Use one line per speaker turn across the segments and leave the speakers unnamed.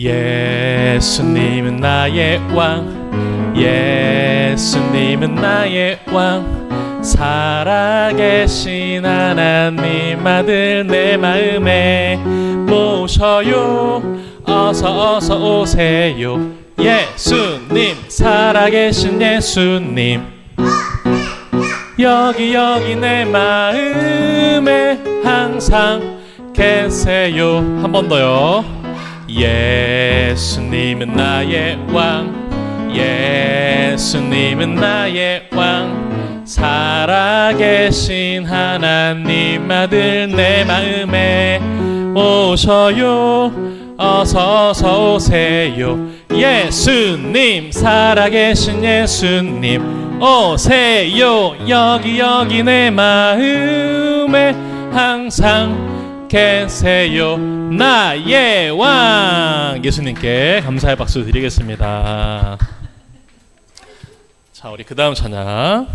예수님은 나의 왕, 예수님은 나의 왕, 살아계신 하나님 아들 내 마음에 모셔요. 어서 오세요. 예수님, 살아계신 예수님, 여기 내 마음에 항상 계세요. 한 번 더요. 예수님은 나의 왕, 예수님은 나의 왕, 살아계신 하나님 아들 내 마음에 오셔요. 어서 오세요. 예수님, 살아계신 예수님, 오세요. 여기 내 마음에 항상 계세요. 나의 왕. 예수님께 감사의 박수 드리겠습니다. 자, 우리 그 다음 찬양.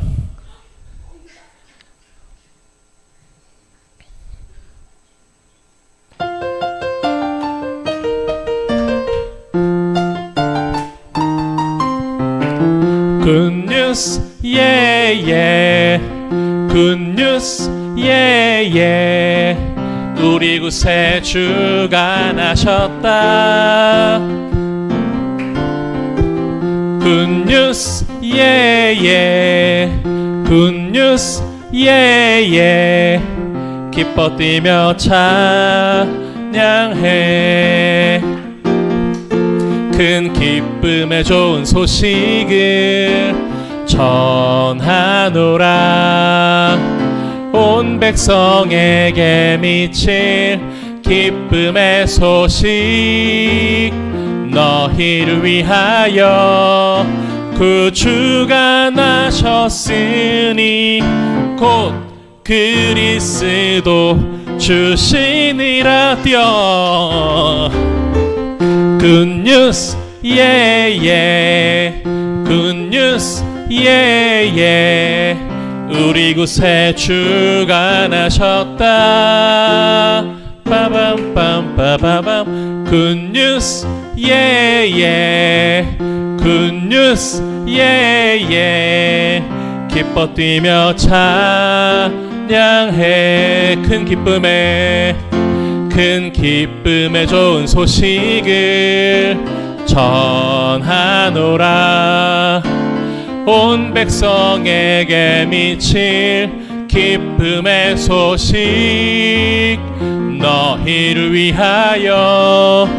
굿뉴스 예예, 굿뉴스 예예, 우리 구세 주가 나셨다. 굿뉴스 예예, 굿뉴스 예예, 기뻐 뛰며 찬양해. 큰 기쁨의 좋은 소식을 전하노라. 온 백성에게 미칠 기쁨의 소식, 너희를 위하여 구주가 나셨으니 곧 그리스도 주시니라. 뛰어. 굿뉴스 예예, 굿뉴스 예예, 우리 구세 주가 나셨다. 빠밤빰빠바밤. 굿뉴스 예예, 굿뉴스 예예, 기뻐 뛰며 찬양해. 큰 기쁨의 좋은 소식을 전하노라. 온 백성에게 미칠 기쁨의 소식, 너희를 위하여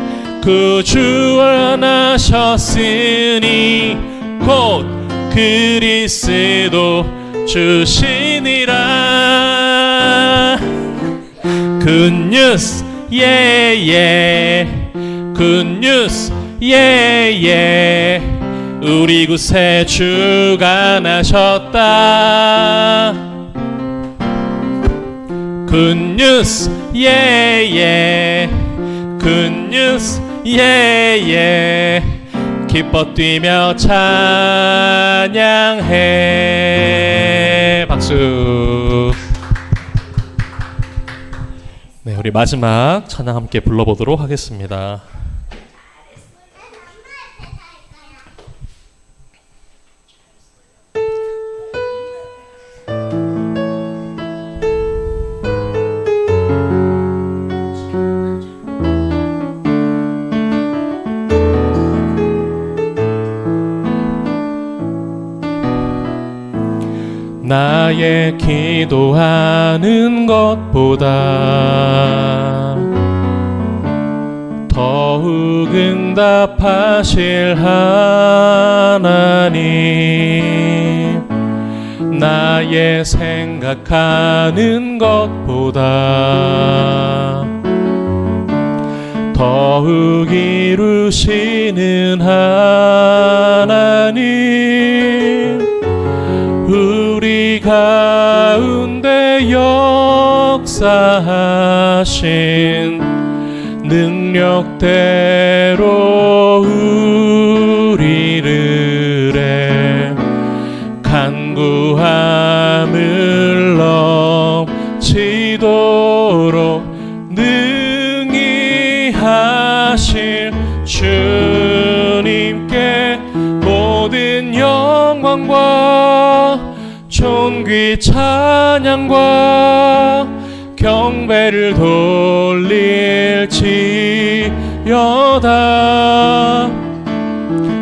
구주가 나셨으니 곧 그리스도 주시니라. 굿뉴스 예예, 굿뉴스 예예, 우리 구세 주가 나셨다. 굿뉴스 예예, 굿뉴스 예예, 기뻐 뛰며 찬양해. 박수. 네, 우리 마지막 찬양 함께 불러보도록 하겠습니다. 나의 기도하는 것보다 더욱 응답하실 하나님, 나의 생각하는 것보다 더욱 이루시는 하나님, 우리 가운데 역사하신 능력대로 우리를 간구함을 넘치도록 능히 하실 주 존귀 찬양과 경배를 돌릴지어다.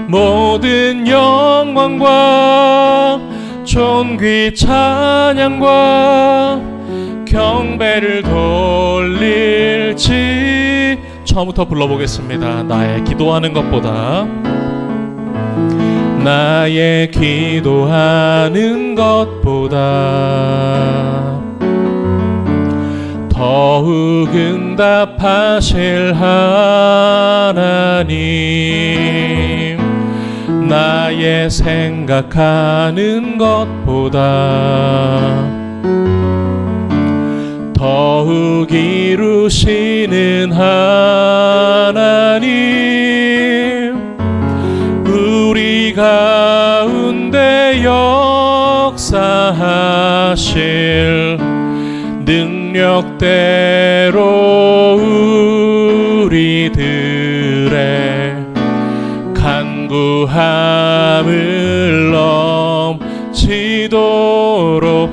모든 영광과 존귀 찬양과 경배를 돌릴지. 처음부터 불러보겠습니다. 나의 기도하는 것보다, 나의 기도하는 것보다 더욱 응답하실 하나님, 나의 생각하는 것보다 더욱 이루시는 하나님, 우리 가운데 역사하실 능력대로 우리들의 간구함을 넘치도록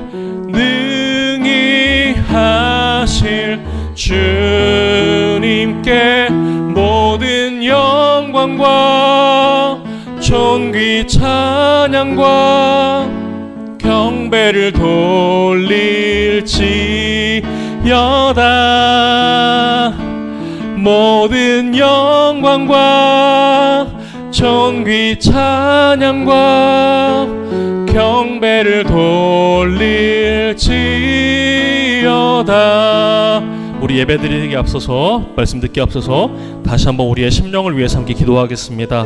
능히 하실 주님께 모든 영광과 존귀 찬양과 경배를 돌릴지어다. 모든 영광과 존귀 찬양과 경배를 돌릴지어다. 우리 예배드리기 앞서서, 말씀 듣기 앞서서 다시 한번 우리의 심령을 위해 함께 기도하겠습니다.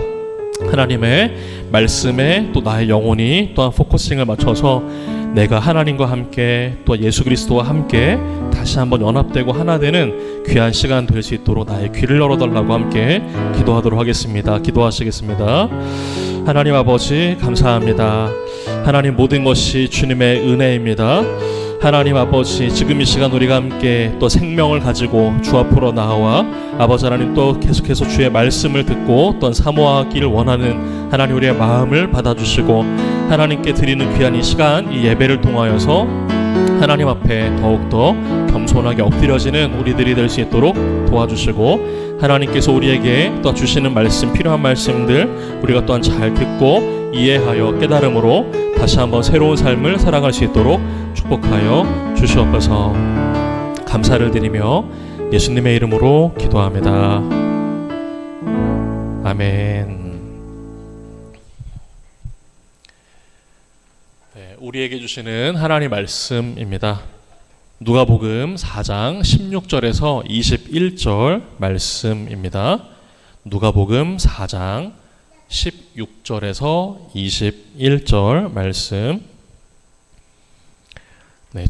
하나님의 말씀에 또 나의 영혼이 또한 포커싱을 맞춰서 내가 하나님과 함께 또 예수 그리스도와 함께 다시 한번 연합되고 하나 되는 귀한 시간 될 수 있도록 나의 귀를 열어달라고 함께 기도하도록 하겠습니다. 기도하시겠습니다. 하나님 아버지 감사합니다. 하나님 모든 것이 주님의 은혜입니다. 하나님 아버지, 지금 이 시간 우리가 함께 또 생명을 가지고 주 앞으로 나와 아버지 하나님 또 계속해서 주의 말씀을 듣고 또 사모하기를 원하는 하나님 우리의 마음을 받아주시고 하나님께 드리는 귀한 이 시간, 이 예배를 통하여서 하나님 앞에 더욱더 겸손하게 엎드려지는 우리들이 될 수 있도록 도와주시고, 하나님께서 우리에게 또 주시는 말씀, 필요한 말씀들 우리가 또한 잘 듣고 이해하여 깨달음으로 다시 한번 새로운 삶을 살아갈 수 있도록 축복하여 주시옵소서. 감사를 드리며 예수님의 이름으로 기도합니다. 아멘. 우리에게 주시는 하나님 말씀입니다. 누가복음 4장 16절에서 21절 말씀입니다. 누가복음 4장 16절에서 21절 말씀.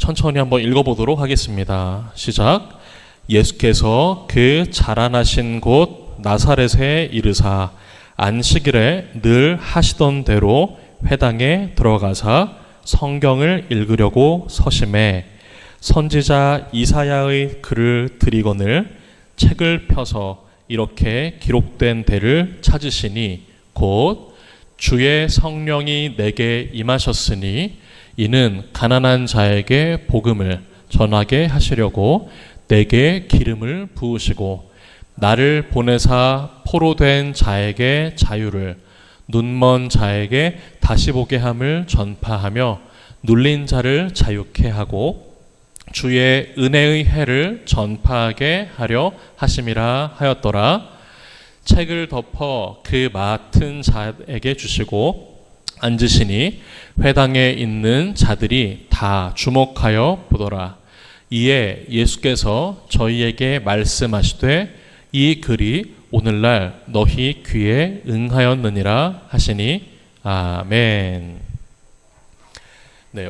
천천히 한번 읽어보도록 하겠습니다. 시작. 예수께서 그 자라나신 곳 나사렛에 이르사 안식일에 늘 하시던 대로 회당에 들어가사 성경을 읽으려고 서심해 선지자 이사야의 글을 들이거늘 책을 펴서 이렇게 기록된 데를 찾으시니 곧 주의 성령이 내게 임하셨으니 이는 가난한 자에게 복음을 전하게 하시려고 내게 기름을 부으시고 나를 보내사 포로된 자에게 자유를, 눈먼 자에게 다시 보게 함을 전파하며 눌린 자를 자유케 하고 주의 은혜의 해를 전파하게 하려 하심이라 하였더라. 책을 덮어 그 맡은 자에게 주시고 앉으시니 회당에 있는 자들이 다 주목하여 보더라. 이에 예수께서 저희에게 말씀하시되 이 글이 오늘날 너희 귀에 응하였느니라 하시니 아멘.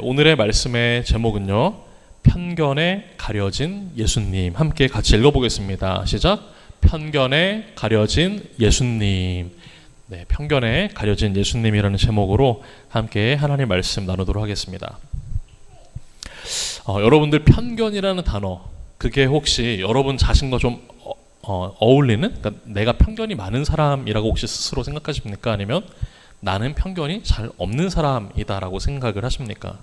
오늘의 말씀의 제목은요, 편견에 가려진 예수님. 함께 같이 읽어보겠습니다. 시작. 편견에 가려진 예수님. 편견에 가려진 예수님이라는 제목으로 함께 하나님 말씀 나누도록 하겠습니다. 여러분들 편견이라는 단어, 그게 혹시 여러분 자신과 좀 어울리는? 그러니까 내가 편견이 많은 사람이라고 혹시 스스로 생각하십니까? 아니면 나는 편견이 잘 없는 사람이다라고 생각을 하십니까?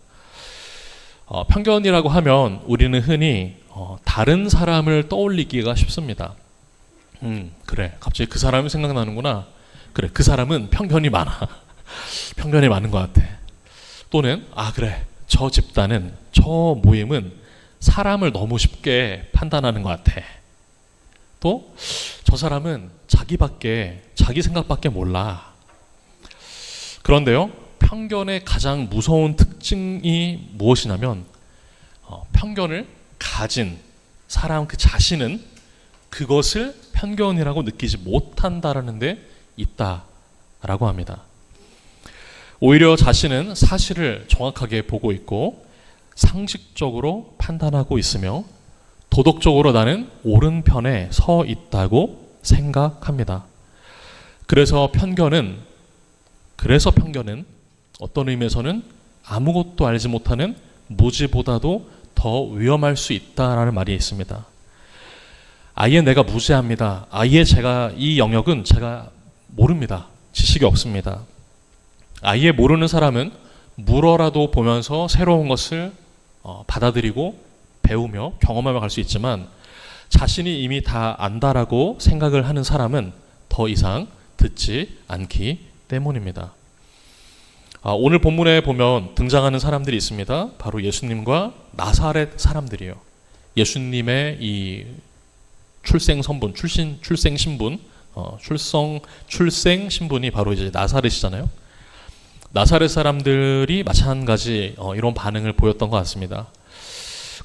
편견이라고 하면 우리는 흔히 다른 사람을 떠올리기가 쉽습니다. 그래, 갑자기 그 사람이 생각나는구나. 그래, 그 사람은 편견이 많아. 편견이 많은 것 같아. 또는 그래, 저 집단은, 저 모임은 사람을 너무 쉽게 판단하는 것 같아. 또 저 사람은 자기 생각밖에 몰라. 그런데요, 편견의 가장 무서운 특징이 무엇이냐면 편견을 가진 사람 그 자신은 그것을 편견이라고 느끼지 못한다라는 데 있다라고 합니다. 오히려 자신은 사실을 정확하게 보고 있고 상식적으로 판단하고 있으며 도덕적으로 나는 옳은 편에 서 있다고 생각합니다. 그래서 편견은 어떤 의미에서는 아무것도 알지 못하는 무지보다도 더 위험할 수 있다라는 말이 있습니다. 아예 내가 무지합니다. 아예 이 영역은 제가 모릅니다. 지식이 없습니다. 아예 모르는 사람은 물어라도 보면서 새로운 것을 받아들이고 배우며 경험하며 갈 수 있지만 자신이 이미 다 안다라고 생각을 하는 사람은 더 이상 듣지 않기 때문입니다. 오늘 본문에 보면 등장하는 사람들이 있습니다. 바로 예수님과 나사렛 사람들이에요. 예수님의 이 출생 신분, 출생 신분이 바로 이제 나사렛이잖아요. 나사렛 사람들이 마찬가지 이런 반응을 보였던 것 같습니다.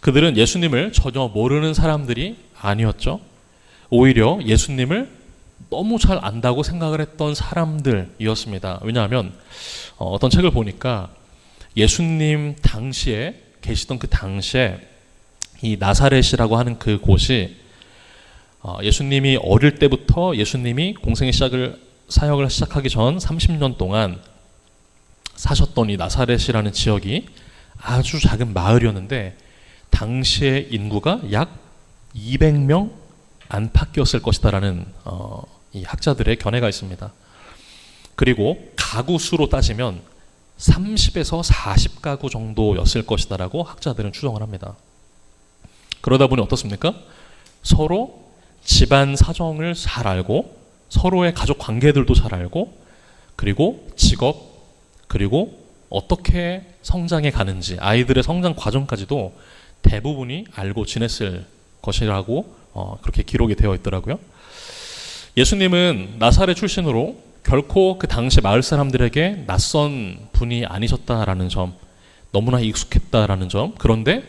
그들은 예수님을 전혀 모르는 사람들이 아니었죠. 오히려 예수님을 너무 잘 안다고 생각을 했던 사람들이었습니다. 왜냐하면 어떤 책을 보니까 예수님 당시에 계시던 그 당시에 이 나사렛이라고 하는 그 곳이 예수님이 어릴 때부터 예수님이 공생의 사역을 시작하기 전 30년 동안 사셨던 이 나사렛이라는 지역이 아주 작은 마을이었는데 당시의 인구가 약 200명 안팎이었을 것이다라는 이 학자들의 견해가 있습니다. 그리고 가구 수로 따지면 30에서 40가구 정도였을 것이다라고 학자들은 추정을 합니다. 그러다 보니 어떻습니까? 서로 집안 사정을 잘 알고 서로의 가족 관계들도 잘 알고 그리고 직업 그리고 어떻게 성장해 가는지 아이들의 성장 과정까지도 대부분이 알고 지냈을 것이라고 그렇게 기록이 되어 있더라고요. 예수님은 나사렛 출신으로 결코 그 당시 마을 사람들에게 낯선 분이 아니셨다라는 점, 너무나 익숙했다라는 점, 그런데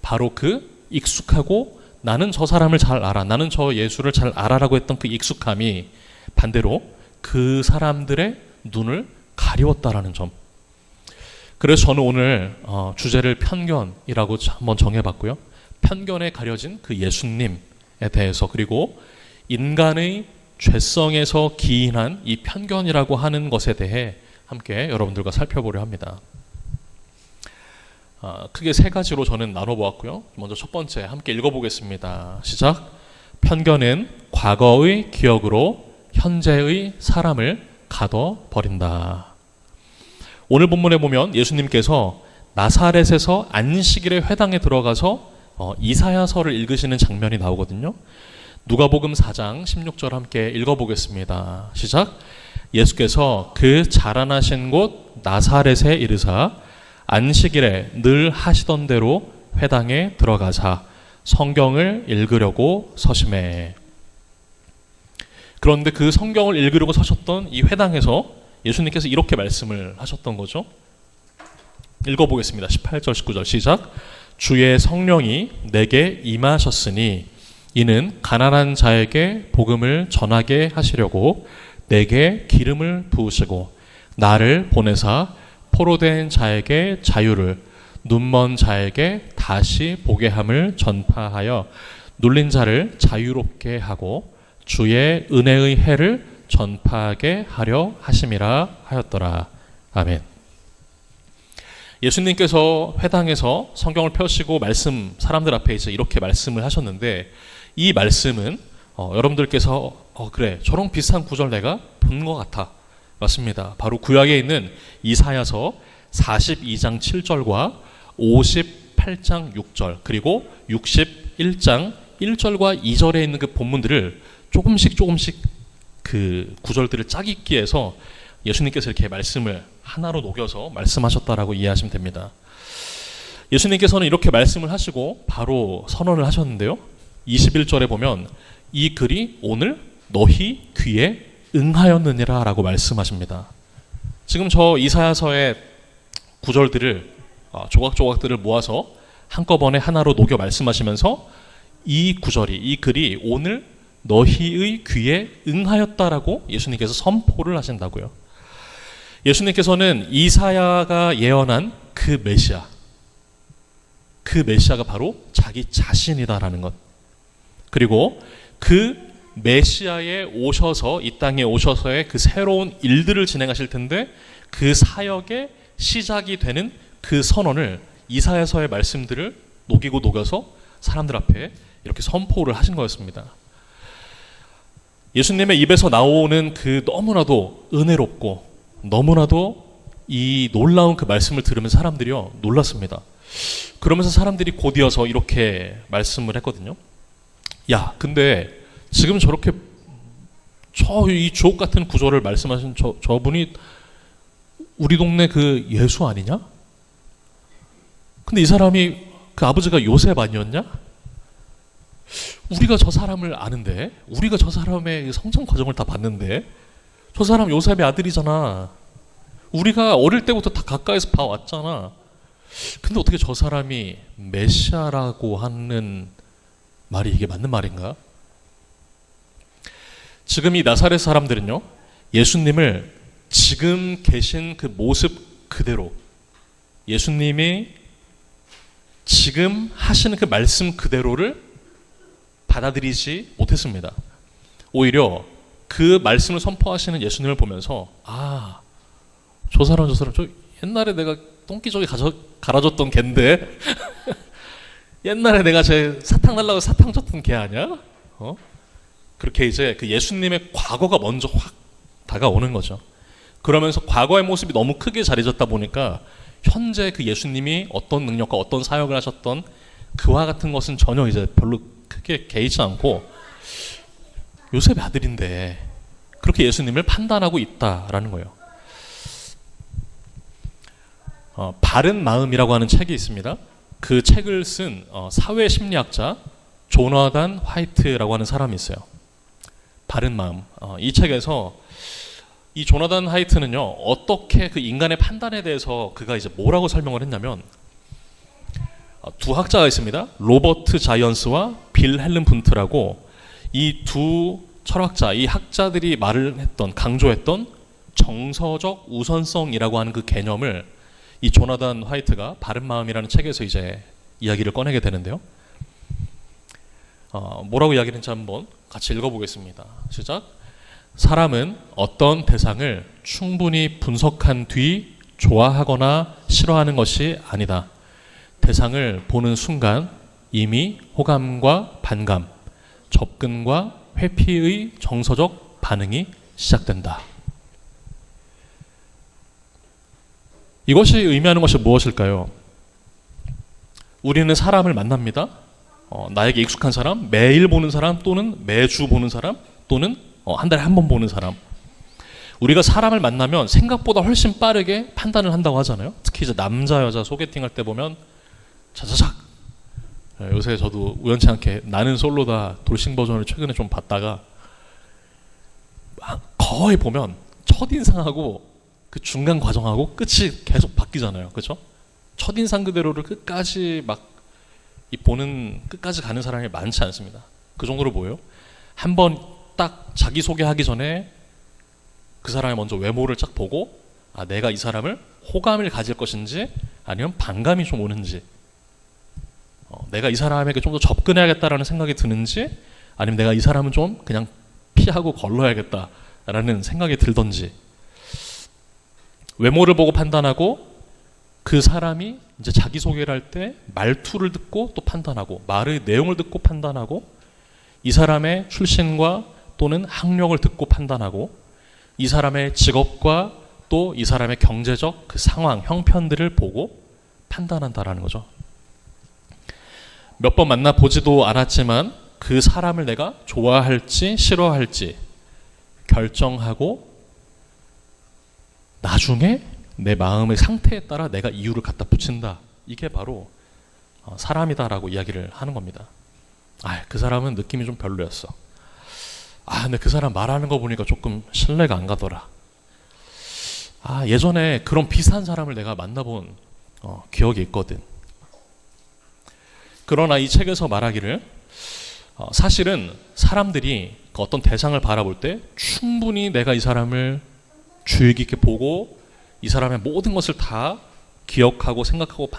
바로 그 익숙하고 나는 저 사람을 잘 알아, 나는 저 예수를 잘 알아라고 했던 그 익숙함이 반대로 그 사람들의 눈을 가리웠다라는 점. 그래서 저는 오늘 주제를 편견이라고 한번 정해봤고요. 편견에 가려진 그 예수님에 대해서 그리고 인간의 죄성에서 기인한 이 편견이라고 하는 것에 대해 함께 여러분들과 살펴보려 합니다. 크게 세 가지로 저는 나눠보았고요. 먼저 첫 번째 함께 읽어보겠습니다. 시작. 편견은 과거의 기억으로 현재의 사람을 가둬버린다. 오늘 본문에 보면 예수님께서 나사렛에서 안식일에 회당에 들어가서 이사야서를 읽으시는 장면이 나오거든요. 누가복음 4장 16절 함께 읽어보겠습니다. 시작. 예수께서 그 자라나신 곳 나사렛에 이르사 안식일에 늘 하시던 대로 회당에 들어가사 성경을 읽으려고 서심해. 그런데 그 성경을 읽으려고 서셨던 이 회당에서 예수님께서 이렇게 말씀을 하셨던 거죠. 읽어보겠습니다. 18절 19절 시작. 주의 성령이 내게 임하셨으니 이는 가난한 자에게 복음을 전하게 하시려고 내게 기름을 부으시고 나를 보내사 포로된 자에게 자유를 눈먼 자에게 다시 보게 함을 전파하여 눌린 자를 자유롭게 하고 주의 은혜의 해를 전파하게 하려 하심이라 하였더라. 아멘. 예수님께서 회당에서 성경을 펴시고 사람들 앞에 이제 이렇게 말씀을 하셨는데 이 말씀은 여러분들께서 그래 저런 비슷한 구절 내가 본 것 같아. 맞습니다. 바로 구약에 있는 이사야서 42장 7절과 58장 6절 그리고 61장 1절과 2절에 있는 그 본문들을 조금씩 그 구절들을 짜깁기해서 예수님께서 이렇게 말씀을 하나로 녹여서 말씀하셨다라고 이해하시면 됩니다. 예수님께서는 이렇게 말씀을 하시고 바로 선언을 하셨는데요. 21절에 보면 이 글이 오늘 너희 귀에 응하였느니라 라고 말씀하십니다. 지금 저 이사야서의 구절들을 조각조각들을 모아서 한꺼번에 하나로 녹여 말씀하시면서 이 구절이 이 글이 오늘 너희의 귀에 응하였다라고 예수님께서 선포를 하신다고요. 예수님께서는 이사야가 예언한 그 메시아가 바로 자기 자신이다라는 것, 그리고 그 메시아에 오셔서 이 땅에 오셔서의 그 새로운 일들을 진행하실 텐데 그 사역의 시작이 되는 그 선언을 이사야서의 말씀들을 녹이고 녹여서 사람들 앞에 이렇게 선포를 하신 거였습니다. 예수님의 입에서 나오는 그 너무나도 은혜롭고 너무나도 이 놀라운 그 말씀을 들으면서 사람들이요 놀랐습니다. 그러면서 사람들이 곧이어서 이렇게 말씀을 했거든요. 야, 근데 지금 저렇게 이 주옥 같은 구절을 말씀하신 저분이 우리 동네 그 예수 아니냐? 근데 이 사람이 그 아버지가 요셉 아니었냐? 우리가 저 사람을 아는데, 우리가 저 사람의 성장 과정을 다 봤는데, 저 사람 요셉의 아들이잖아. 우리가 어릴 때부터 다 가까이서 봐왔잖아. 근데 어떻게 저 사람이 메시아라고 하는 말이 이게 맞는 말인가? 지금 이 나사렛 사람들은요, 예수님을 지금 계신 그 모습 그대로, 예수님이 지금 하시는 그 말씀 그대로를 받아들이지 못했습니다. 오히려 그 말씀을 선포하시는 예수님을 보면서 저 사람 저 옛날에 내가 똥기저귀 갈아줬던 걘데 옛날에 내가 제 사탕 달라고 사탕 줬던 걔 아니야? 그렇게 이제 그 예수님의 과거가 먼저 확 다가오는 거죠. 그러면서 과거의 모습이 너무 크게 자리 잡다 보니까 현재 그 예수님이 어떤 능력과 어떤 사역을 하셨던 그와 같은 것은 전혀 이제 별로 크게 개의치 않고 요셉의 아들인데 그렇게 예수님을 판단하고 있다라는 거예요. 바른 마음이라고 하는 책이 있습니다. 그 책을 쓴 사회 심리학자 조나단 화이트라고 하는 사람이 있어요. 바른 마음. 이 책에서 이 조나단 화이트는요, 어떻게 그 인간의 판단에 대해서 그가 이제 뭐라고 설명을 했냐면, 두 학자가 있습니다. 로버트 자이언스와 빌 헬름 분트라고 이 두 철학자, 이 학자들이 강조했던 정서적 우선성이라고 하는 그 개념을 이 조나단 화이트가 바른 마음이라는 책에서 이제 이야기를 꺼내게 되는데요. 뭐라고 이야기를 했는지 한번 같이 읽어보겠습니다. 시작. 사람은 어떤 대상을 충분히 분석한 뒤 좋아하거나 싫어하는 것이 아니다. 대상을 보는 순간 이미 호감과 반감, 접근과 회피의 정서적 반응이 시작된다. 이것이 의미하는 것이 무엇일까요? 우리는 사람을 만납니다. 나에게 익숙한 사람, 매일 보는 사람 또는 매주 보는 사람 또는 한 달에 한 번 보는 사람. 우리가 사람을 만나면 생각보다 훨씬 빠르게 판단을 한다고 하잖아요. 특히 이제 남자 여자 소개팅할 때 보면 자자작. 요새 저도 우연치 않게 나는 솔로다 돌싱 버전을 최근에 좀 봤다가 거의 보면 첫인상하고 그 중간 과정하고 끝이 계속 바뀌잖아요. 그렇죠? 첫인상 그대로를 끝까지 끝까지 가는 사람이 많지 않습니다. 그 정도로 보여요. 한번 딱 자기소개하기 전에 그 사람의 먼저 외모를 쫙 보고 내가 이 사람을 호감을 가질 것인지 아니면 반감이 좀 오는지, 내가 이 사람에게 좀 더 접근해야겠다라는 생각이 드는지 아니면 내가 이 사람은 좀 그냥 피하고 걸러야겠다라는 생각이 들던지, 외모를 보고 판단하고 그 사람이 이제 자기소개를 할 때 말투를 듣고 또 판단하고 말의 내용을 듣고 판단하고 이 사람의 출신과 또는 학력을 듣고 판단하고 이 사람의 직업과 또 이 사람의 경제적 그 상황, 형편들을 보고 판단한다라는 거죠. 몇 번 만나보지도 않았지만 그 사람을 내가 좋아할지 싫어할지 결정하고 나중에 내 마음의 상태에 따라 내가 이유를 갖다 붙인다. 이게 바로 사람이다라고 이야기를 하는 겁니다. 그 사람은 느낌이 좀 별로였어. 근데 그 사람 말하는 거 보니까 조금 신뢰가 안 가더라. 예전에 그런 비슷한 사람을 내가 만나본 기억이 있거든. 그러나 이 책에서 말하기를 사실은 사람들이 어떤 대상을 바라볼 때 충분히 내가 이 사람을 주의 깊게 보고 이 사람의 모든 것을 다 기억하고 생각하고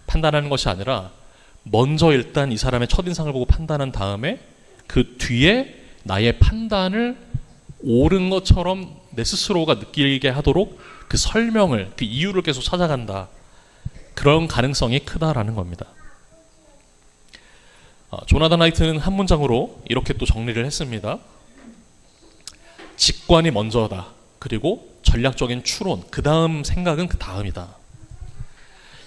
판단하는 것이 아니라 먼저 일단 이 사람의 첫인상을 보고 판단한 다음에 그 뒤에 나의 판단을 옳은 것처럼 내 스스로가 느끼게 하도록 그 설명을, 그 이유를 계속 찾아간다. 그런 가능성이 크다라는 겁니다. 조나단 하이트는 한 문장으로 이렇게 또 정리를 했습니다. 직관이 먼저다. 그리고 전략적인 추론, 그 다음 생각은 그 다음이다.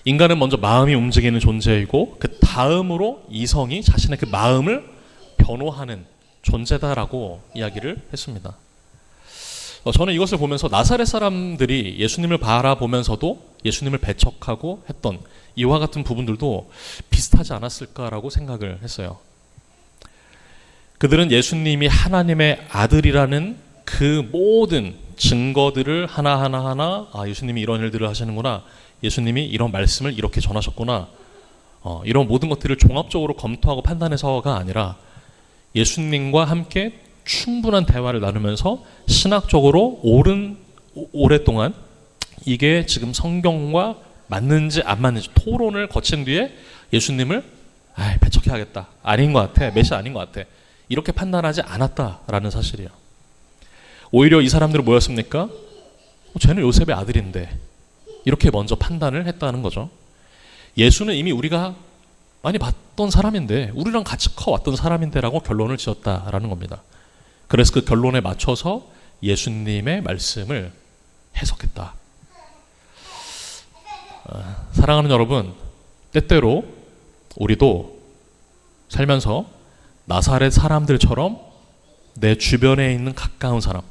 인간은 먼저 마음이 움직이는 존재이고 그 다음으로 이성이 자신의 그 마음을 변호하는 존재다라고 이야기를 했습니다. 저는 이것을 보면서 나사렛 사람들이 예수님을 바라보면서도 예수님을 배척하고 했던 이와 같은 부분들도 비슷하지 않았을까라고 생각을 했어요. 그들은 예수님이 하나님의 아들이라는 그 모든 증거들을 하나하나 예수님이 이런 일들을 하시는구나, 예수님이 이런 말씀을 이렇게 전하셨구나, 이런 모든 것들을 종합적으로 검토하고 판단해서가 아니라 예수님과 함께 충분한 대화를 나누면서 신학적으로 오랫동안 이게 지금 성경과 맞는지 안 맞는지 토론을 거친 뒤에 예수님을 배척해야겠다, 아닌 것 같아, 메시 아닌 것 같아, 이렇게 판단하지 않았다라는 사실이에요. 오히려 이 사람들은 뭐였습니까? 쟤는 요셉의 아들인데, 이렇게 먼저 판단을 했다는 거죠. 예수는 이미 우리가 많이 봤던 사람인데, 우리랑 같이 커왔던 사람인데 라고 결론을 지었다라는 겁니다. 그래서 그 결론에 맞춰서 예수님의 말씀을 해석했다. 사랑하는 여러분, 때때로 우리도 살면서 나사렛 사람들처럼 내 주변에 있는 가까운 사람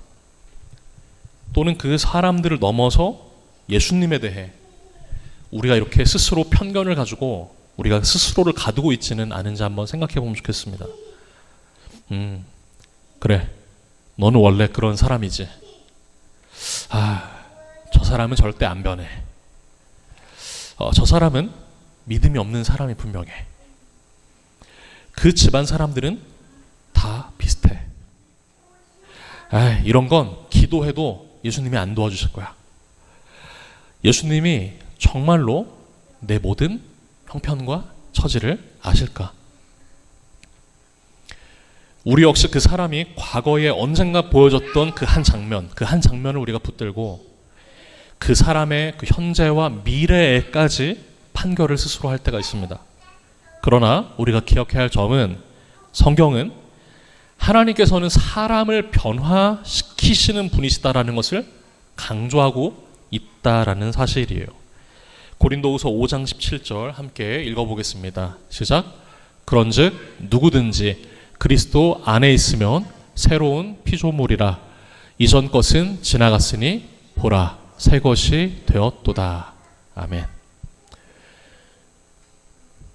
또는 그 사람들을 넘어서 예수님에 대해 우리가 이렇게 스스로 편견을 가지고 우리가 스스로를 가두고 있지는 않은지 한번 생각해 보면 좋겠습니다. 그래, 너는 원래 그런 사람이지. 저 사람은 절대 안 변해. 저 사람은 믿음이 없는 사람이 분명해. 그 집안 사람들은 다 비슷해. 이런 건 기도해도 예수님이 안 도와주실 거야. 예수님이 정말로 내 모든 형편과 처지를 아실까? 우리 역시 그 사람이 과거에 언젠가 보여줬던 그 한 장면을 우리가 붙들고 그 사람의 그 현재와 미래에까지 판결을 스스로 할 때가 있습니다. 그러나 우리가 기억해야 할 점은 성경은 하나님께서는 사람을 변화시키시는 분이시다라는 것을 강조하고 있다라는 사실이에요. 고린도후서 5장 17절 함께 읽어보겠습니다. 시작. 그런즉 누구든지 그리스도 안에 있으면 새로운 피조물이라. 이전 것은 지나갔으니 보라, 새 것이 되었도다. 아멘.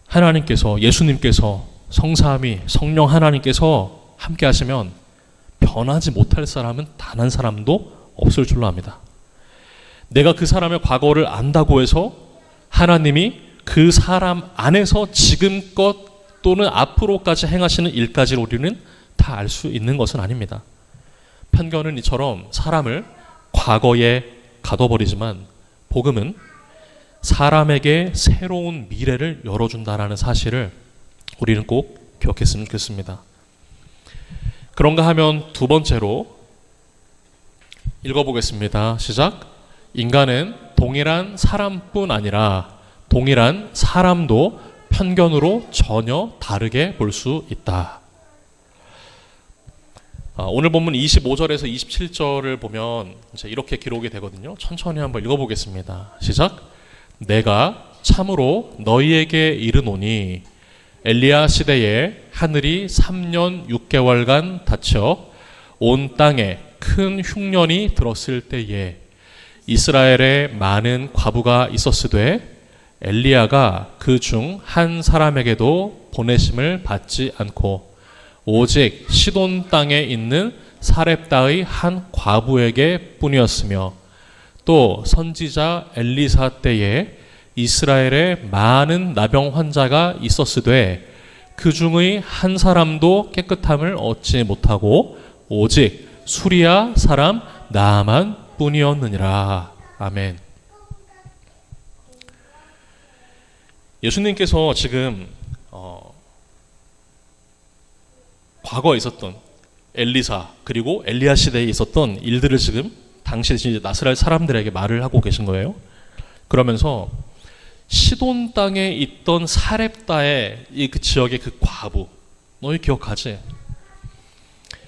하나님께서, 예수님께서, 성삼위 성령 하나님께서 함께 하시면 변하지 못할 사람은 단 한 사람도 없을 줄로 압니다. 내가 그 사람의 과거를 안다고 해서 하나님이 그 사람 안에서 지금껏 또는 앞으로까지 행하시는 일까지 우리는 다 알 수 있는 것은 아닙니다. 편견은 이처럼 사람을 과거에 가둬버리지만 복음은 사람에게 새로운 미래를 열어준다라는 사실을 우리는 꼭 기억했으면 좋겠습니다. 그런가 하면 두 번째로 읽어보겠습니다. 시작. 인간은 동일한 사람뿐 아니라 동일한 사람도 편견으로 전혀 다르게 볼 수 있다. 오늘 본문 25절에서 27절을 보면 이제 이렇게 기록이 되거든요. 천천히 한번 읽어보겠습니다. 시작. 내가 참으로 너희에게 이르노니 엘리야 시대에 하늘이 3년 6개월간 닫혀 온 땅에 큰 흉년이 들었을 때에 이스라엘에 많은 과부가 있었으되 엘리야가 그 중 한 사람에게도 보내심을 받지 않고 오직 시돈 땅에 있는 사렙다의 한 과부에게 뿐이었으며 또 선지자 엘리사 때에 이스라엘에 많은 나병 환자가 있었으되 그 중의 한 사람도 깨끗함을 얻지 못하고 오직 수리아 사람 나아만 뿐이었느니라. 아멘. 예수님께서 지금 과거에 있었던 엘리사 그리고 엘리야 시대에 있었던 일들을 지금 당시 이제 나스랄 사람들에게 말을 하고 계신 거예요. 그러면서 시돈 땅에 있던 사렙다의 그 지역의 그 과부, 너희 기억하지?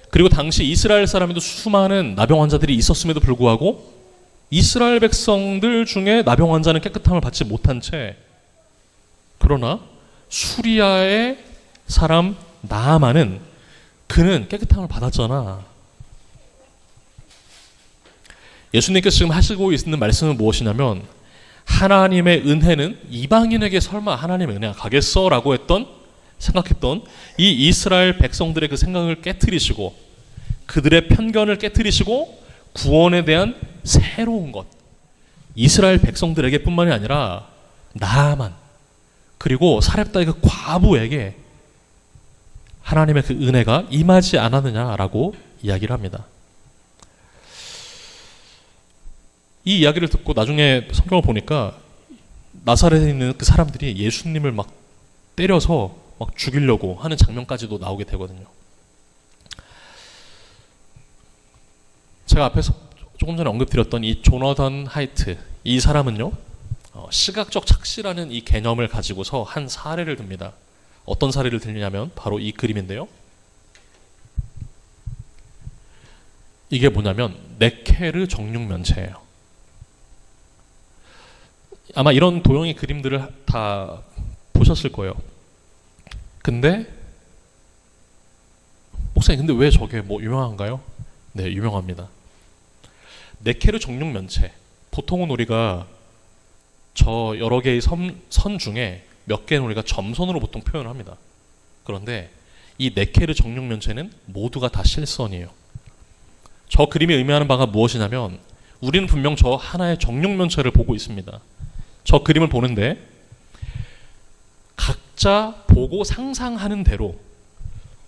그리고 당시 이스라엘 사람에도 수많은 나병 환자들이 있었음에도 불구하고 이스라엘 백성들 중에 나병 환자는 깨끗함을 받지 못한 채, 그러나 수리아의 사람 나아만은 그는 깨끗함을 받았잖아. 예수님께서 지금 하시고 있는 말씀은 무엇이냐면, 하나님의 은혜는 이방인에게 설마 하나님의 은혜가 가겠어? 라고 생각했던 이 이스라엘 백성들의 그 생각을 깨트리시고 그들의 편견을 깨트리시고 구원에 대한 새로운 것, 이스라엘 백성들에게 뿐만이 아니라 나아만 그리고 사렙다의 그 과부에게 하나님의 그 은혜가 임하지 않았느냐라고 이야기를 합니다. 이 이야기를 듣고 나중에 성경을 보니까 나사렛에 있는 그 사람들이 예수님을 막 때려서 막 죽이려고 하는 장면까지도 나오게 되거든요. 제가 앞에서 조금 전에 언급드렸던 이 조나단 하이트, 이 사람은요, 시각적 착시라는 이 개념을 가지고서 한 사례를 듭니다. 어떤 사례를 들냐면 바로 이 그림인데요. 이게 뭐냐면 네케르 정육면체예요. 아마 이런 도형의 그림들을 다 보셨을 거예요. 근데 목사님, 근데 왜 저게 뭐 유명한가요? 네, 유명합니다. 네케르 정육면체, 보통은 우리가 저 여러 개의 선 중에 몇 개는 우리가 점선으로 보통 표현을 합니다. 그런데 이 네케르 정육면체는 모두가 다 실선이에요. 저 그림이 의미하는 바가 무엇이냐면, 우리는 분명 저 하나의 정육면체를 보고 있습니다. 저 그림을 보는데 각자 보고 상상하는 대로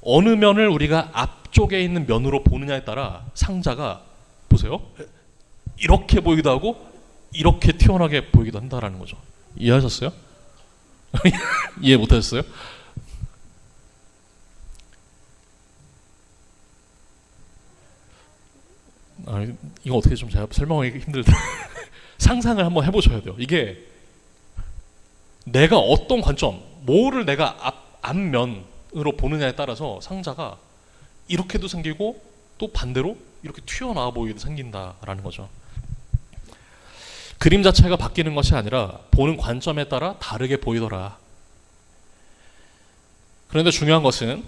어느 면을 우리가 앞쪽에 있는 면으로 보느냐에 따라 상자가, 보세요, 이렇게 보이기도 하고 이렇게 튀어나게 보이기도 한다라는 거죠. 이해하셨어요? 이해 못하셨어요? 이거 어떻게 좀 제가 설명하기 힘들다. 상상을 한번 해보셔야 돼요. 이게 내가 어떤 관점, 뭐를 내가 앞면으로 보느냐에 따라서 상자가 이렇게도 생기고 또 반대로 이렇게 튀어나와 보이기도 생긴다라는 거죠. 그림 자체가 바뀌는 것이 아니라 보는 관점에 따라 다르게 보이더라. 그런데 중요한 것은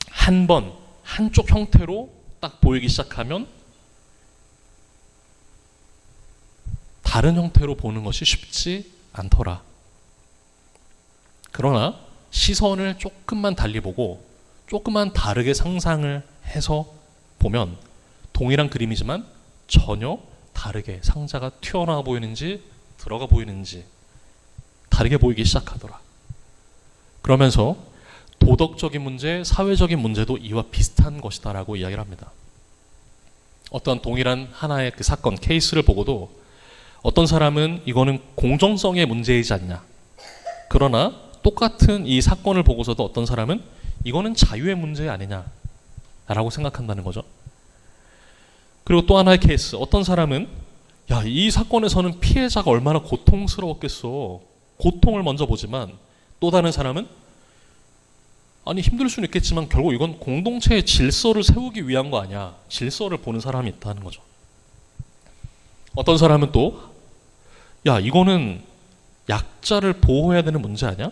한 번 한쪽 형태로 딱 보이기 시작하면 다른 형태로 보는 것이 쉽지 않더라. 그러나 시선을 조금만 달리 보고 조금만 다르게 상상을 해서 보면 동일한 그림이지만 전혀 다르게 상자가 튀어나와 보이는지 들어가 보이는지 다르게 보이기 시작하더라. 그러면서 도덕적인 문제, 사회적인 문제도 이와 비슷한 것이다라고 이야기를 합니다. 어떤 동일한 하나의 그 사건, 케이스를 보고도 어떤 사람은 이거는 공정성의 문제이지 않냐. 그러나 똑같은 이 사건을 보고서도 어떤 사람은 이거는 자유의 문제 아니냐 라고 생각한다는 거죠. 그리고 또 하나의 케이스, 어떤 사람은 야, 이 사건에서는 피해자가 얼마나 고통스러웠겠어. 고통을 먼저 보지만 또 다른 사람은 아니 힘들 수는 있겠지만 결국 이건 공동체의 질서를 세우기 위한 거 아니야. 질서를 보는 사람이 있다는 거죠. 어떤 사람은 또 야, 이거는 약자를 보호해야 되는 문제 아니야?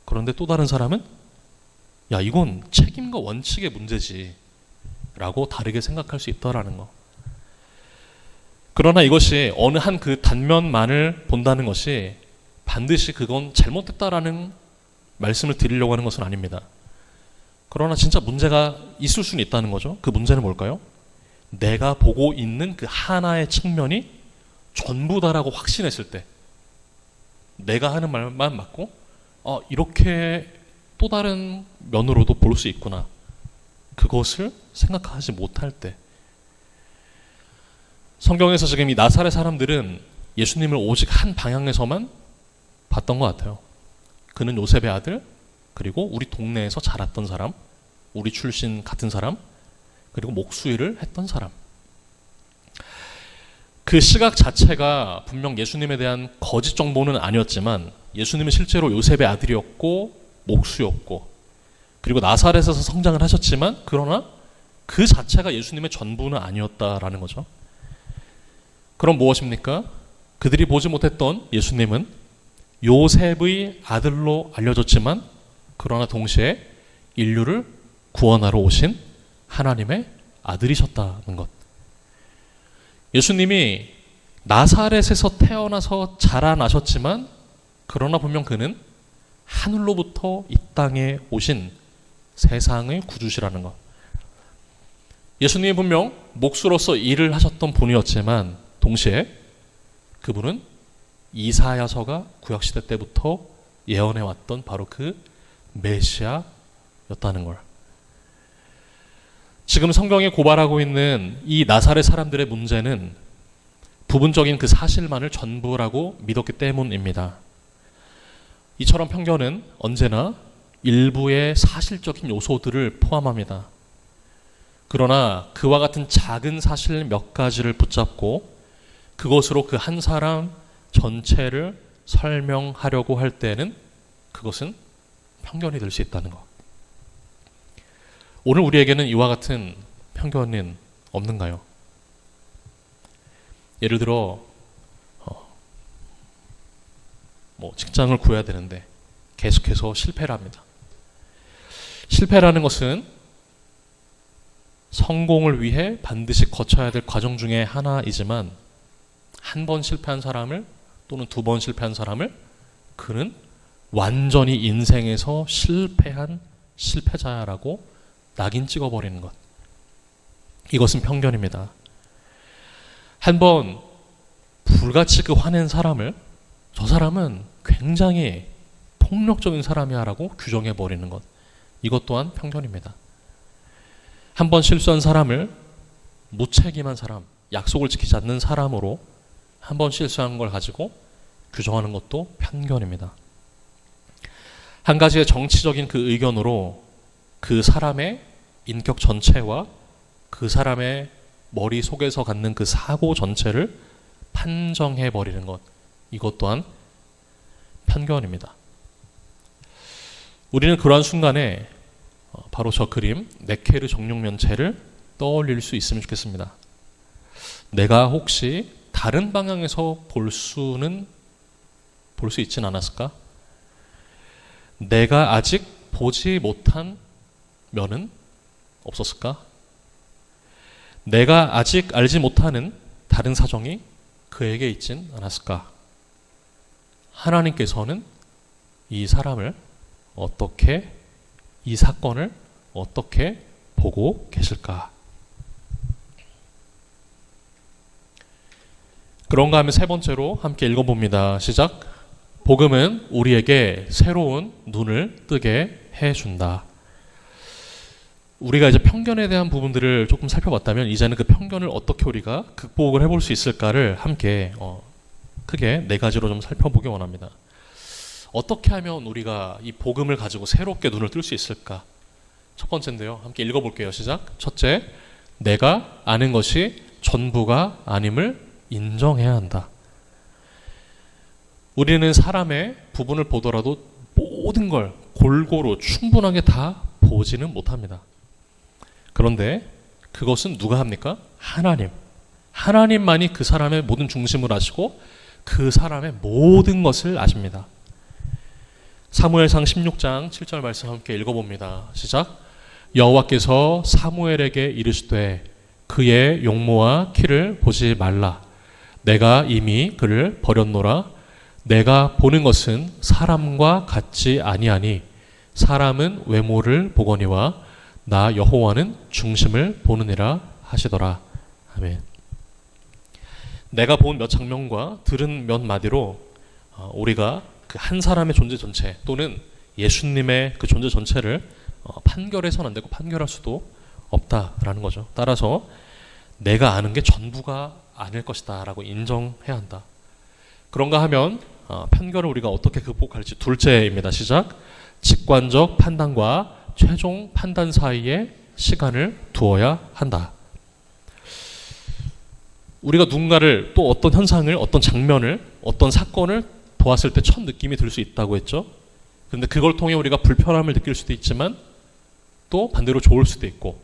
그런데 또 다른 사람은 야, 이건 책임과 원칙의 문제지 라고 다르게 생각할 수 있다라는 거. 그러나 이것이 어느 한 그 단면만을 본다는 것이 반드시 그건 잘못됐다라는 말씀을 드리려고 하는 것은 아닙니다. 그러나 진짜 문제가 있을 수는 있다는 거죠. 그 문제는 뭘까요? 내가 보고 있는 그 하나의 측면이 전부다라고 확신했을 때, 내가 하는 말만 맞고 이렇게 또 다른 면으로도 볼 수 있구나, 그것을 생각하지 못할 때. 성경에서 지금 이 나사렛 사람들은 예수님을 오직 한 방향에서만 봤던 것 같아요. 그는 요셉의 아들, 그리고 우리 동네에서 자랐던 사람, 우리 출신 같은 사람, 그리고 목수일을 했던 사람. 그 시각 자체가 분명 예수님에 대한 거짓 정보는 아니었지만 예수님은 실제로 요셉의 아들이었고 목수였고, 그리고 나사렛에서 성장을 하셨지만 그러나 그 자체가 예수님의 전부는 아니었다라는 거죠. 그럼 무엇입니까? 그들이 보지 못했던 예수님은 요셉의 아들로 알려졌지만 그러나 동시에 인류를 구원하러 오신 하나님의 아들이셨다는 것. 예수님이 나사렛에서 태어나서 자라나셨지만 그러나 분명 그는 하늘로부터 이 땅에 오신 세상의 구주시라는 것. 예수님이 분명 목수로서 일을 하셨던 분이었지만 동시에 그분은 이사야서가 구약시대 때부터 예언해왔던 바로 그 메시아였다는 걸. 지금 성경에 고발하고 있는 이 나사렛 사람들의 문제는 부분적인 그 사실만을 전부라고 믿었기 때문입니다. 이처럼 편견은 언제나 일부의 사실적인 요소들을 포함합니다. 그러나 그와 같은 작은 사실 몇 가지를 붙잡고 그것으로 그 한 사람 전체를 설명하려고 할 때는 그것은 편견이 될 수 있다는 것. 오늘 우리에게는 이와 같은 편견은 없는가요? 예를 들어 직장을 구해야 되는데 계속해서 실패를 합니다. 실패라는 것은 성공을 위해 반드시 거쳐야 될 과정 중에 하나이지만 한 번 실패한 사람을 또는 두 번 실패한 사람을 그는 완전히 인생에서 실패한 실패자라고 낙인 찍어버리는 것. 이것은 편견입니다. 한 번 불같이 그 화낸 사람을 저 사람은 굉장히 폭력적인 사람이야 라고 규정해버리는 것. 이것 또한 편견입니다. 한 번 실수한 사람을 무책임한 사람, 약속을 지키지 않는 사람으로 한 번 실수한 걸 가지고 규정하는 것도 편견입니다. 한 가지의 정치적인 그 의견으로 그 사람의 인격 전체와 그 사람의 머릿속에서 갖는 그 사고 전체를 판정해버리는 것, 이것 또한 편견입니다. 우리는 그러한 순간에 바로 저 그림 네케르 정육면체를 떠올릴 수 있으면 좋겠습니다. 내가 혹시 다른 방향에서 볼 수 있진 않았을까? 내가 아직 보지 못한 면은 없었을까? 내가 아직 알지 못하는 다른 사정이 그에게 있진 않았을까? 하나님께서는 이 사람을 어떻게, 이 사건을 어떻게 보고 계실까? 그런가 하면 세 번째로 함께 읽어봅니다. 시작. 복음은 우리에게 새로운 눈을 뜨게 해준다. 우리가 이제 편견에 대한 부분들을 조금 살펴봤다면 이제는 그 편견을 어떻게 우리가 극복을 해볼 수 있을까를 함께 크게 네 가지로 좀 살펴보기 원합니다. 어떻게 하면 우리가 이 복음을 가지고 새롭게 눈을 뜰 수 있을까? 첫 번째인데요. 함께 읽어볼게요. 시작. 첫째, 내가 아는 것이 전부가 아님을 인정해야 한다. 우리는 사람의 부분을 보더라도 모든 걸 골고루 충분하게 다 보지는 못합니다. 그런데 그것은 누가 합니까? 하나님. 하나님만이 그 사람의 모든 중심을 아시고 그 사람의 모든 것을 아십니다. 사무엘상 16장 7절 말씀 함께 읽어봅니다. 시작. 여호와께서 사무엘에게 이르시되 그의 용모와 키를 보지 말라. 내가 이미 그를 버렸노라. 내가 보는 것은 사람과 같지 아니하니 사람은 외모를 보거니와 나 여호와는 중심을 보느니라 하시더라. 아멘. 내가 본 몇 장면과 들은 몇 마디로 우리가 그 한 사람의 존재 전체 또는 예수님의 그 존재 전체를 판결해서는 안 되고 판결할 수도 없다라는 거죠. 따라서 내가 아는 게 전부가 아닐 것이다 라고 인정해야 한다. 그런가 하면 판결을 우리가 어떻게 극복할지 둘째입니다. 시작. 직관적 판단과 최종 판단 사이에 시간을 두어야 한다. 우리가 누군가를 또 어떤 현상을, 어떤 장면을, 어떤 사건을 보았을 때 첫 느낌이 들 수 있다고 했죠. 그런데 그걸 통해 우리가 불편함을 느낄 수도 있지만 또 반대로 좋을 수도 있고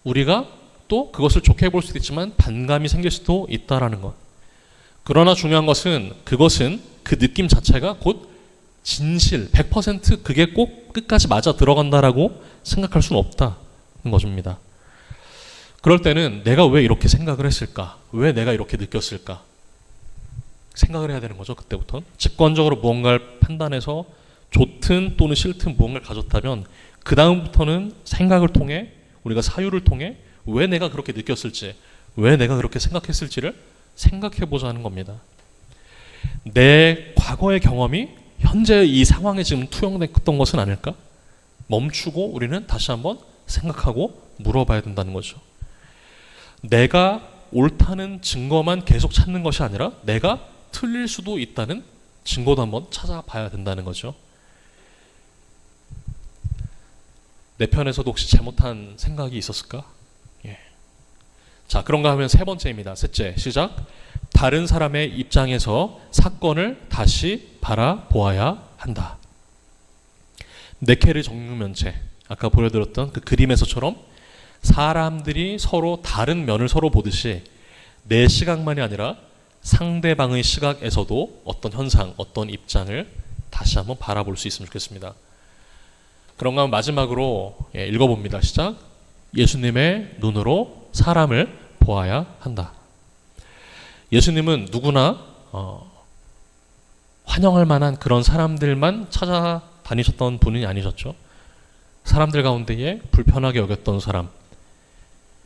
우리가 또 그것을 좋게 볼 수도 있지만 반감이 생길 수도 있다라는 것. 그러나 중요한 것은 그것은 그 느낌 자체가 곧 진실 100% 그게 꼭 끝까지 맞아 들어간다라고 생각할 수는 없다는 것입니다. 그럴 때는 내가 왜 이렇게 생각을 했을까? 왜 내가 이렇게 느꼈을까? 생각을 해야 되는 거죠. 그때부터 직관적으로 무언가를 판단해서 좋든 또는 싫든 무언가를 가졌다면 그 다음부터는 생각을 통해 우리가 사유를 통해 왜 내가 그렇게 느꼈을지 왜 내가 그렇게 생각했을지를 생각해 보자는 겁니다. 내 과거의 경험이 현재 이 상황에 지금 투영됐던 것은 아닐까? 멈추고 우리는 다시 한번 생각하고 물어봐야 된다는 거죠. 내가 옳다는 증거만 계속 찾는 것이 아니라 내가 틀릴 수도 있다는 증거도 한번 찾아봐야 된다는 거죠. 내 편에서도 혹시 잘못한 생각이 있었을까? 예. 자, 그런가 하면 세 번째입니다. 셋째, 시작. 다른 사람의 입장에서 사건을 다시 바라보아야 한다. 네케르 정육면체, 아까 보여드렸던 그 그림에서처럼 사람들이 서로 다른 면을 서로 보듯이 내 시각만이 아니라 상대방의 시각에서도 어떤 현상, 어떤 입장을 다시 한번 바라볼 수 있으면 좋겠습니다. 그런가 하면 마지막으로 읽어봅니다. 시작. 예수님의 눈으로 사람을 보아야 한다. 예수님은 누구나 환영할 만한 그런 사람들만 찾아다니셨던 분이 아니셨죠. 사람들 가운데에 불편하게 여겼던 사람,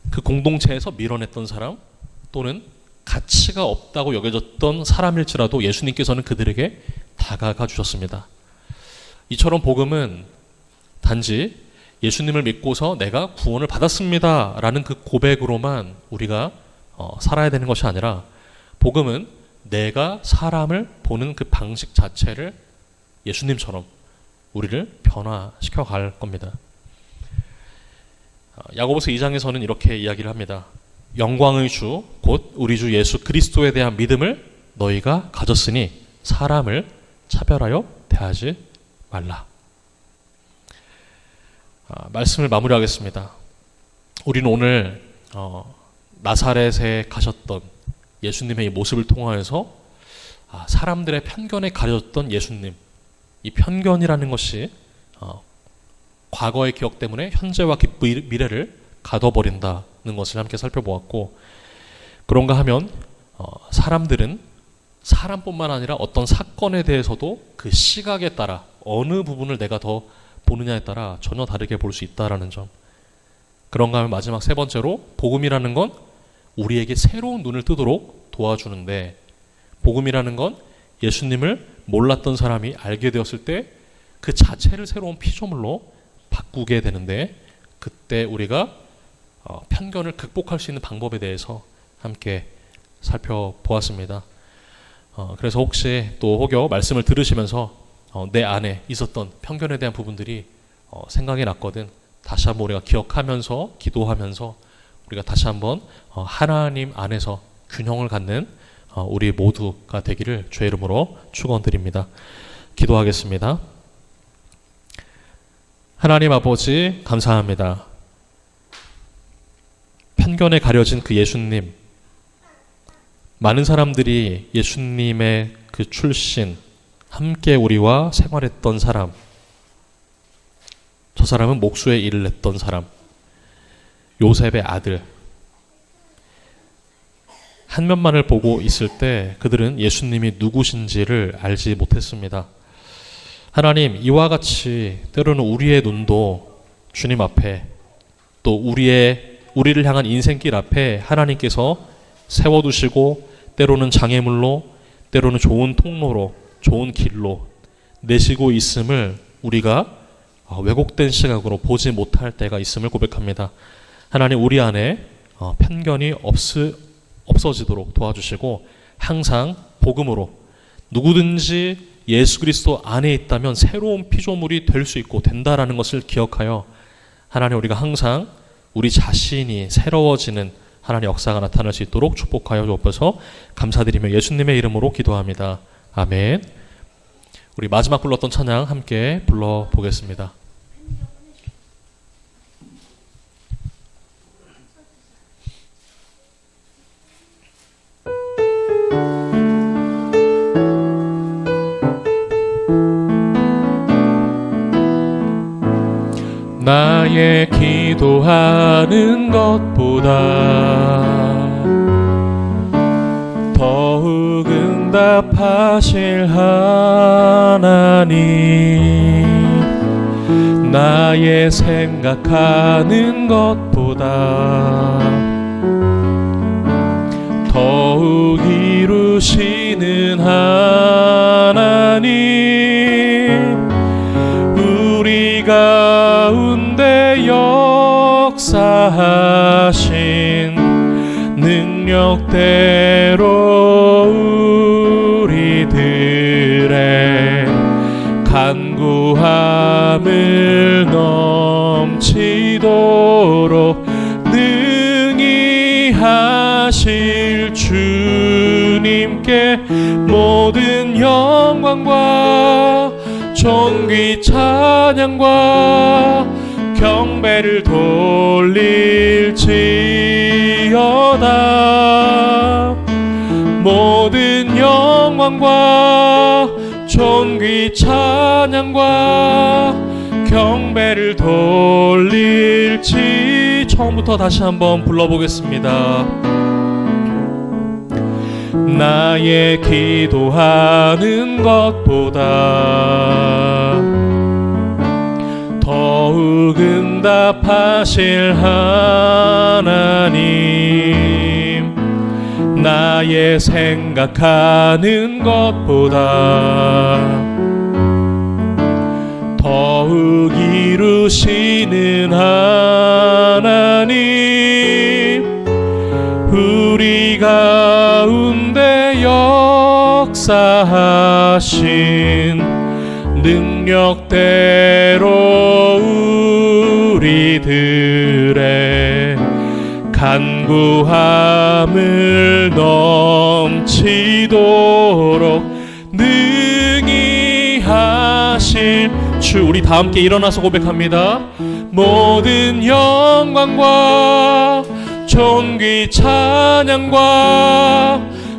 그 공동체에서 밀어냈던 사람 또는 가치가 없다고 여겨졌던 사람일지라도 예수님께서는 그들에게 다가가 주셨습니다. 이처럼 복음은 단지 예수님을 믿고서 내가 구원을 받았습니다 라는 그 고백으로만 우리가 살아야 되는 것이 아니라 복음은 내가 사람을 보는 그 방식 자체를 예수님처럼 우리를 변화시켜 갈 겁니다. 야고보서 2장에서는 이렇게 이야기를 합니다. 영광의 주 곧 우리 주 예수 그리스도에 대한 믿음을 너희가 가졌으니 사람을 차별하여 대하지 말라. 말씀을 마무리하겠습니다. 우리는 오늘 나사렛에 가셨던 예수님의 이 모습을 통하여서 사람들의 편견에 가려졌던 예수님, 이 편견이라는 것이 과거의 기억 때문에 현재와 미래를 가둬버린다는 것을 함께 살펴보았고, 그런가 하면 사람들은 사람뿐만 아니라 어떤 사건에 대해서도 그 시각에 따라 어느 부분을 내가 더 보느냐에 따라 전혀 다르게 볼 수 있다라는 점. 그런가 하면 마지막 세 번째로 복음이라는 건 우리에게 새로운 눈을 뜨도록 도와주는데, 복음이라는 건 예수님을 몰랐던 사람이 알게 되었을 때 그 자체를 새로운 피조물로 바꾸게 되는데, 그때 우리가 편견을 극복할 수 있는 방법에 대해서 함께 살펴보았습니다. 그래서 혹시 또 혹여 말씀을 들으시면서 내 안에 있었던 편견에 대한 부분들이 생각이 났거든, 다시 한번 우리가 기억하면서 기도하면서 우리가 다시 한번 하나님 안에서 균형을 갖는 우리 모두가 되기를 주의 이름으로 축원드립니다. 기도하겠습니다. 하나님 아버지 감사합니다. 편견에 가려진 그 예수님, 많은 사람들이 예수님의 그 출신, 함께 우리와 생활했던 사람, 저 사람은 목수의 일을 했던 사람, 요셉의 아들, 한 면만을 보고 있을 때 그들은 예수님이 누구신지를 알지 못했습니다. 하나님, 이와 같이 때로는 우리의 눈도 주님 앞에, 또 우리를 향한 인생길 앞에 하나님께서 세워두시고 때로는 장애물로, 때로는 좋은 통로로, 좋은 길로 내시고 있음을 우리가 왜곡된 시각으로 보지 못할 때가 있음을 고백합니다. 하나님, 우리 안에 편견이 없어지도록 도와주시고 항상 복음으로 누구든지 예수 그리스도 안에 있다면 새로운 피조물이 될 수 있고 된다라는 것을 기억하여 하나님, 우리가 항상 우리 자신이 새로워지는 하나님의 역사가 나타날 수 있도록 축복하여 주옵소서. 감사드리며 예수님의 이름으로 기도합니다. 아멘. 우리 마지막 불렀던 찬양 함께 불러보겠습니다. 나의 기도하는 것보다 더욱 응답하실 하나님, 나의 생각하는 것보다 더욱 이루시는 하나님, 우리 가운데 역사하신 능력대로 우리들의 간구함을 넘치도록 능히 하실 주님께 모든 영광과 존귀 찬양과 경배를 돌릴지어다. 모든 영광과 존귀 찬양과 경배를 돌릴지. 처음부터 다시 한번 불러보겠습니다. 나의 기도하는 것보다 더욱 응답하실 하나님, 나의 생각하는 것보다 더욱 이루시는 하나님, 우리 가운데 역사하신 능력대로 우리들의 간구함을 넘치도록 능히 하실 주. 우리 다 함께 일어나서 고백합니다. 모든 영광과 존귀 찬양과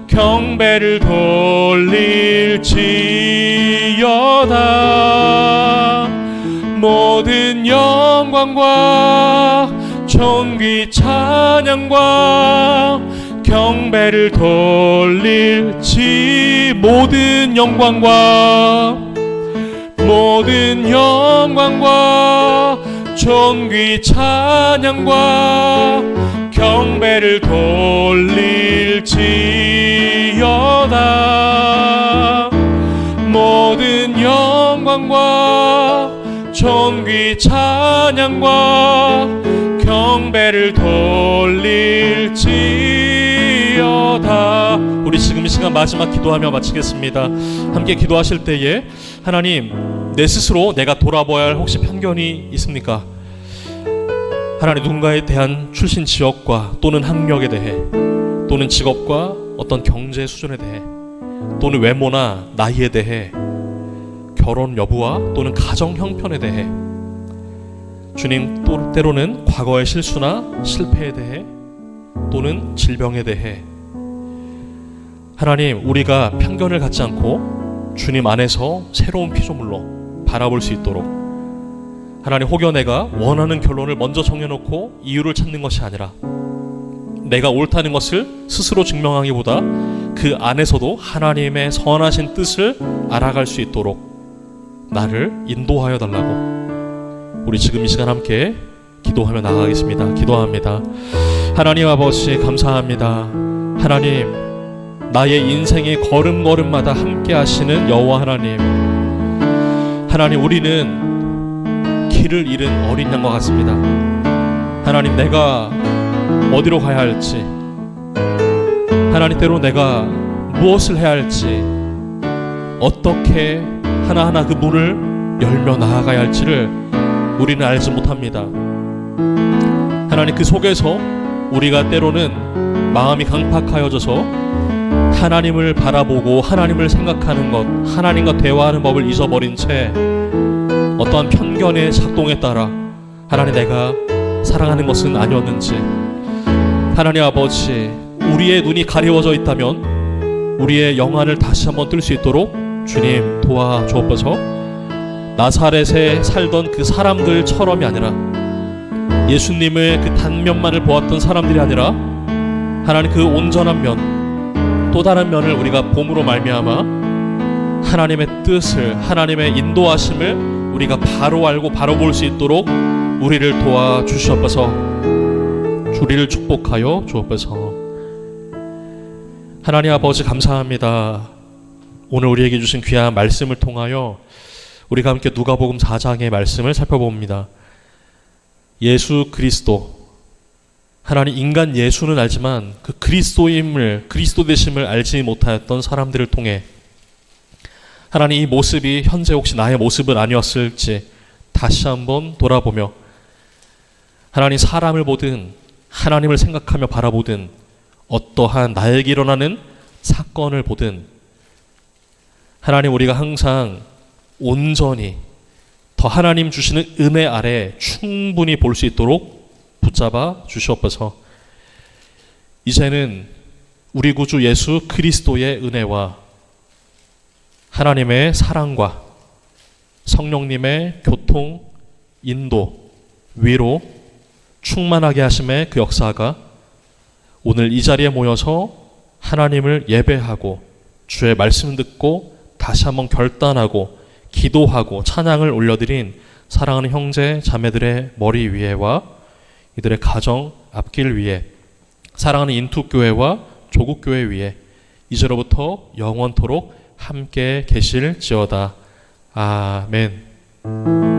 경배를 돌릴지어다. 모든 영광과 존귀 찬양과 경배를 돌릴지. 모든 영광과 존귀 찬양과 경배를 돌릴지어다. 모든 영광과 존귀 찬양과 경배를 돌릴지어다. 우리 지금 이 시간 마지막 기도하며 마치겠습니다. 함께 기도하실 때에 하나님, 내 스스로 내가 돌아봐야 할 혹시 편견이 있습니까? 하나님, 누군가에 대한 출신 지역과 또는 학력에 대해, 또는 직업과 어떤 경제 수준에 대해, 또는 외모나 나이에 대해, 결혼 여부와 또는 가정 형편에 대해, 주님, 또 때로는 과거의 실수나 실패에 대해, 또는 질병에 대해, 하나님, 우리가 편견을 갖지 않고 주님 안에서 새로운 피조물로 바라볼 수 있도록, 하나님, 혹여 내가 원하는 결론을 먼저 정해놓고 이유를 찾는 것이 아니라 내가 옳다는 것을 스스로 증명하기보다 그 안에서도 하나님의 선하신 뜻을 알아갈 수 있도록 나를 인도하여 달라고 우리 지금 이 시간 함께 기도하며 나가겠습니다. 기도합니다. 하나님 아버지, 감사합니다. 하나님, 나의 인생의 걸음걸음마다 함께 하시는 여호와 하나님, 하나님, 우리는 길을 잃은 어린 양과 같습니다. 하나님, 내가 어디로 가야 할지, 하나님, 때로 내가 무엇을 해야 할지, 어떻게 하나하나 그 문을 열며 나아가야 할지를 우리는 알지 못합니다. 하나님, 그 속에서 우리가 때로는 마음이 강팍하여져서 하나님을 바라보고 하나님을 생각하는 것, 하나님과 대화하는 법을 잊어버린 채 어떠한 편견의 작동에 따라 하나님, 내가 사랑하는 것은 아니었는지, 하나님 아버지, 우리의 눈이 가리워져 있다면 우리의 영안을 다시 한번 뜰 수 있도록 주님 도와주옵소서. 나사렛에 살던 그 사람들처럼이 아니라, 예수님의 그 단면만을 보았던 사람들이 아니라 하나님, 그 온전한 면, 또 다른 면을 우리가 봄으로 말미암아 하나님의 뜻을, 하나님의 인도하심을 우리가 바로 알고 바로 볼 수 있도록 우리를 도와주시옵소서. 우리를 축복하여 주옵소서. 하나님 아버지, 감사합니다. 오늘 우리에게 주신 귀한 말씀을 통하여 우리가 함께 누가복음 4장의 말씀을 살펴봅니다. 예수 그리스도, 하나님, 인간 예수는 알지만 그 그리스도임을, 그리스도 되심을 알지 못하였던 사람들을 통해 하나님, 이 모습이 현재 혹시 나의 모습은 아니었을지 다시 한번 돌아보며, 하나님, 사람을 보든 하나님을 생각하며 바라보든 어떠한 나에게 일어나는 사건을 보든 하나님, 우리가 항상 온전히 더 하나님 주시는 은혜 아래 충분히 볼 수 있도록 붙잡아 주시옵소서. 이제는 우리 구주 예수 그리스도의 은혜와 하나님의 사랑과 성령님의 교통, 인도, 위로, 충만하게 하심의 그 역사가 오늘 이 자리에 모여서 하나님을 예배하고 주의 말씀 듣고 다시 한번 결단하고 기도하고 찬양을 올려드린 사랑하는 형제 자매들의 머리 위에와 이들의 가정 앞길 위에, 사랑하는 인투교회와 조국교회 위에 이제로부터 영원토록 함께 계실지어다. 아멘.